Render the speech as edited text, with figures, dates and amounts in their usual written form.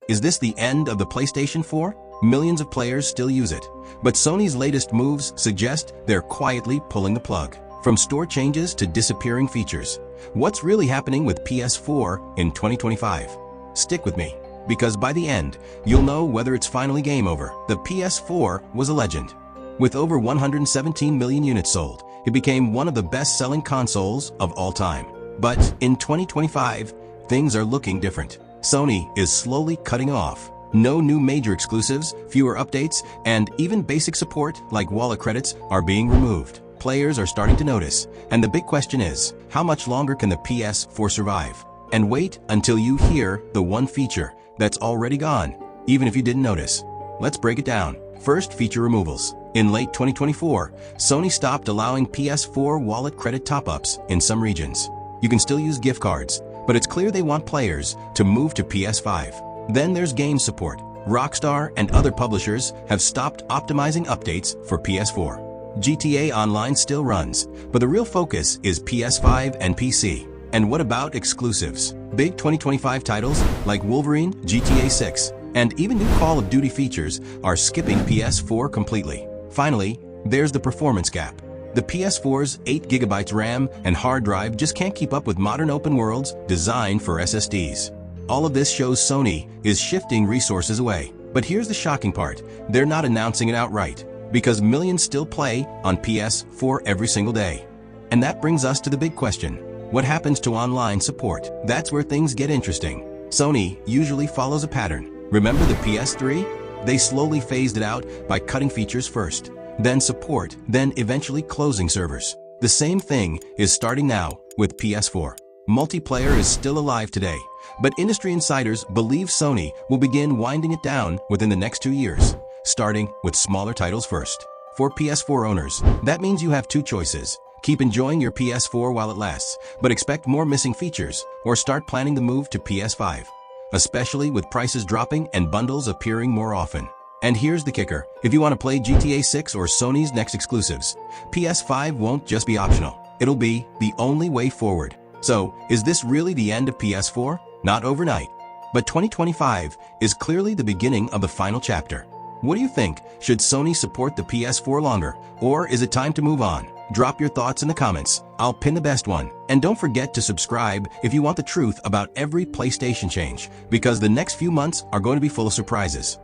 Is this the end of the PlayStation 4? Millions of players still use it, but Sony's latest moves suggest they're quietly pulling the plug. From store changes to disappearing features, what's really happening with PS4 in 2025? Stick with me, because by the end, you'll know whether it's finally game over. The PS4 was a legend. With over 117 million units sold, it became one of the best-selling consoles of all time. But in 2025, things are looking different. Sony is slowly cutting off. No new major exclusives, fewer updates, and even basic support like wallet credits are being removed. Players are starting to notice, and the big question is, how much longer can the PS4 survive? And wait until you hear the one feature that's already gone, even if you didn't notice. Let's break it down. First, feature removals. In late 2024, Sony stopped allowing PS4 wallet credit top-ups in some regions. You can still use gift cards, but it's clear they want players to move to PS5. Then there's game support. Rockstar and other publishers have stopped optimizing updates for PS4. GTA Online still runs, but the real focus is PS5 and PC. And what about exclusives? Big 2025 titles like Wolverine, GTA 6, and even new Call of Duty features are skipping PS4 completely. Finally, there's the performance gap. The PS4's 8GB RAM and hard drive just can't keep up with modern open worlds designed for SSDs. All of this shows Sony is shifting resources away. But here's the shocking part. They're not announcing it outright, because millions still play on PS4 every single day. And that brings us to the big question. What happens to online support? That's where things get interesting. Sony usually follows a pattern. Remember the PS3? They slowly phased it out by cutting features first, then support, then eventually closing servers. The same thing is starting now with PS4. Multiplayer is still alive today, but industry insiders believe Sony will begin winding it down within the next 2 years, starting with smaller titles first. For PS4 owners, that means you have two choices. Keep enjoying your PS4 while it lasts, but expect more missing features, or start planning the move to PS5, especially with prices dropping and bundles appearing more often. And here's the kicker. If you want to play GTA 6 or Sony's next exclusives, PS5 won't just be optional. It'll be the only way forward. So, is this really the end of PS4? Not overnight. But 2025 is clearly the beginning of the final chapter. What do you think? Should Sony support the PS4 longer, or is it time to move on? Drop your thoughts in the comments. I'll pin the best one. And don't forget to subscribe if you want the truth about every PlayStation change, because the next few months are going to be full of surprises.